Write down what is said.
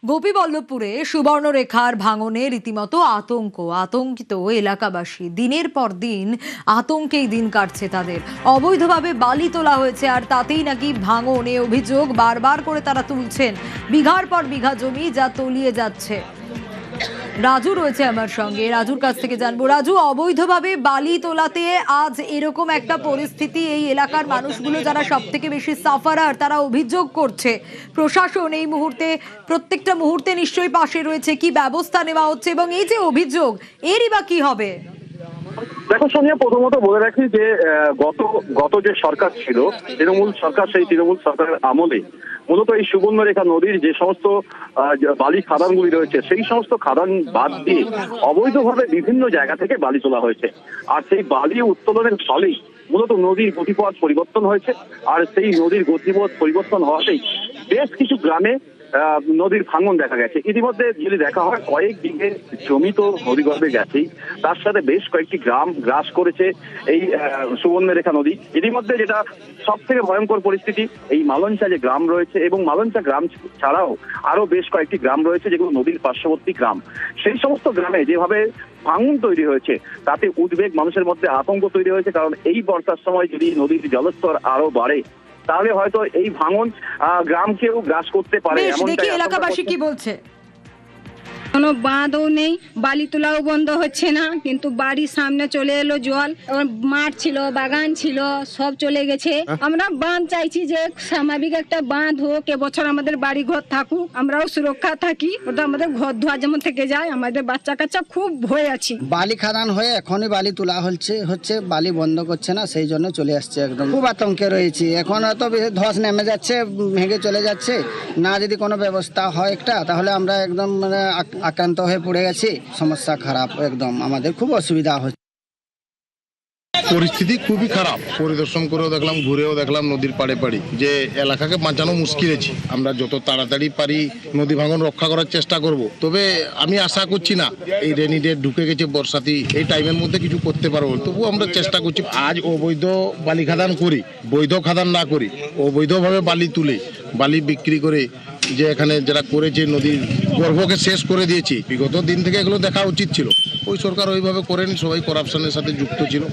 গোপীবল্লভপুরে সুবর্ণরেখার ভাঙনে রীতিমতো আতঙ্কিত এলাকাবাসী। দিনের পর দিন আতঙ্কেই দিন কাটছে তাদের। অবৈধভাবে বালি তোলা হয়েছে আর তাতেই নাকি ভাঙন, এ অভিযোগ বারবার করে তারা তুলছেন। বিঘার পর বিঘা জমি যা তলিয়ে যাচ্ছে। রাজু রয়েছে আমার সঙ্গে, রাজুর কাছ থেকে জানবো। রাজু, অবৈধভাবে বালি তোলাতে আজ এরকম একটা পরিস্থিতি, এই এলাকার মানুষগুলো যারা সব থেকে বেশি সাফারার তারা অভিযোগ করছে প্রশাসন এই মুহূর্তে প্রত্যেকটা মুহূর্তে নিশ্চয়ই পাশে রয়েছে। কি ব্যবস্থা নেওয়া হচ্ছে এবং এই যে অভিযোগ এরই বা কি হবে? দেখো সোনিয়া, প্রথমত বলে রাখি যে গত যে সরকার ছিল, তৃণমূল সরকার, সেই তৃণমূল সরকারের আমলে মূলত এই সুবর্ণরেখা নদীর যে সমস্ত বালি খাদানগুলি রয়েছে, সেই সমস্ত খাদান বাদ দিয়ে অবৈধভাবে বিভিন্ন জায়গা থেকে বালি তোলা হয়েছে। আর সেই বালি উত্তোলনের ফলেই মূলত নদীর গতিপথ পরিবর্তন হয়েছে। আর সেই নদীর গতিপথ পরিবর্তন হওয়াতেই বেশ কিছু গ্রামে নদীর ভাঙন দেখা গেছে। ইতিমধ্যে যদি দেখা হয়, কয়েক বিঘে জমি তো নদীগর্ভে গেছেই, তার সাথে বেশ কয়েকটি গ্রাম গ্রাস করেছে এই সুবর্ণরেখা নদী। ইতিমধ্যে যেটা সব থেকে ভয়ঙ্কর পরিস্থিতি, এই মালঞ্চা যে গ্রাম রয়েছে এবং মালঞ্চা গ্রাম ছাড়াও আরো বেশ কয়েকটি গ্রাম রয়েছে যেগুলো নদীর পার্শ্ববর্তী গ্রাম, সেই সমস্ত গ্রামে যেভাবে ভাঙন তৈরি হয়েছে তাতে উদ্বেগ, মানুষের মধ্যে আতঙ্ক তৈরি হয়েছে। কারণ এই বর্ষার সময় যদি নদীর জলস্তর আরো বাড়ে তাহলে হয়তো এই ভাঙন গ্রামকেও গ্রাস করতে পারে। দেখি এলাকাবাসী কি বলছে। কোনো বাঁধও নেই, বালি তোলাও বন্ধ হচ্ছে না, কিন্তু বাড়ির সামনে চলে এলো জল। মাঠ ছিল, বাগান ছিল, সব চলে গেছে। আমরা বাঁধ চাইছি যে স্বাভাবিক একটা বাঁধ হোক, এবছর আমাদের বাড়ি ঘর থাকুক, আমরাও সুরক্ষা থাকি। ওটা আমাদের ঘর ধোয়া যেমন থেকে যায়, আমাদের বাচ্চা কাচ্চা খুব ভয় আছি। বালি খাদান হয়ে এখনই বালি তোলা হচ্ছে বালি বন্ধ করছে না, সেই জন্য চলে আসছে। একদম খুব আতঙ্কে রয়েছি। এখন হয়তো ধস নেমে যাচ্ছে, ভেঙে চলে যাচ্ছে। না যদি কোনো ব্যবস্থা হয় একটা, তাহলে আমরা একদম আক্রান্ত হয়ে পড়ে গেছি। সমস্যা খারাপ, একদম আমাদের খুব অসুবিধা হচ্ছে। পরিস্থিতি খুবই খারাপ। পরিদর্শন করেও দেখলাম, ঘুরেও দেখলাম নদীর পাড়ে যে এলাকাকে বাঁচানো মুশকিল আছে। আমরা যত তাড়াতাড়ি পারি নদী ভাঙন রক্ষা করার চেষ্টা করব। তবে আমি আশা করছি না এই রেনি ডে ঢুকে গেছে, বর্ষাতি, এই টাইমের মধ্যে কিছু করতে পারবো। তবু আমরা চেষ্টা করছি। আজ অবৈধ বালি খাদান করি, বৈধ খাদান না করি, অবৈধভাবে বালি তুলে বালি বিক্রি করে যে এখানে যারা করেছে নদীর গর্ভকে শেষ করে দিয়েছি। বিগত দিন থেকে এগুলো দেখা উচিত ছিল। ওই সরকার ওইভাবে করেনি, সবাই করাপশনের সাথে যুক্ত ছিল।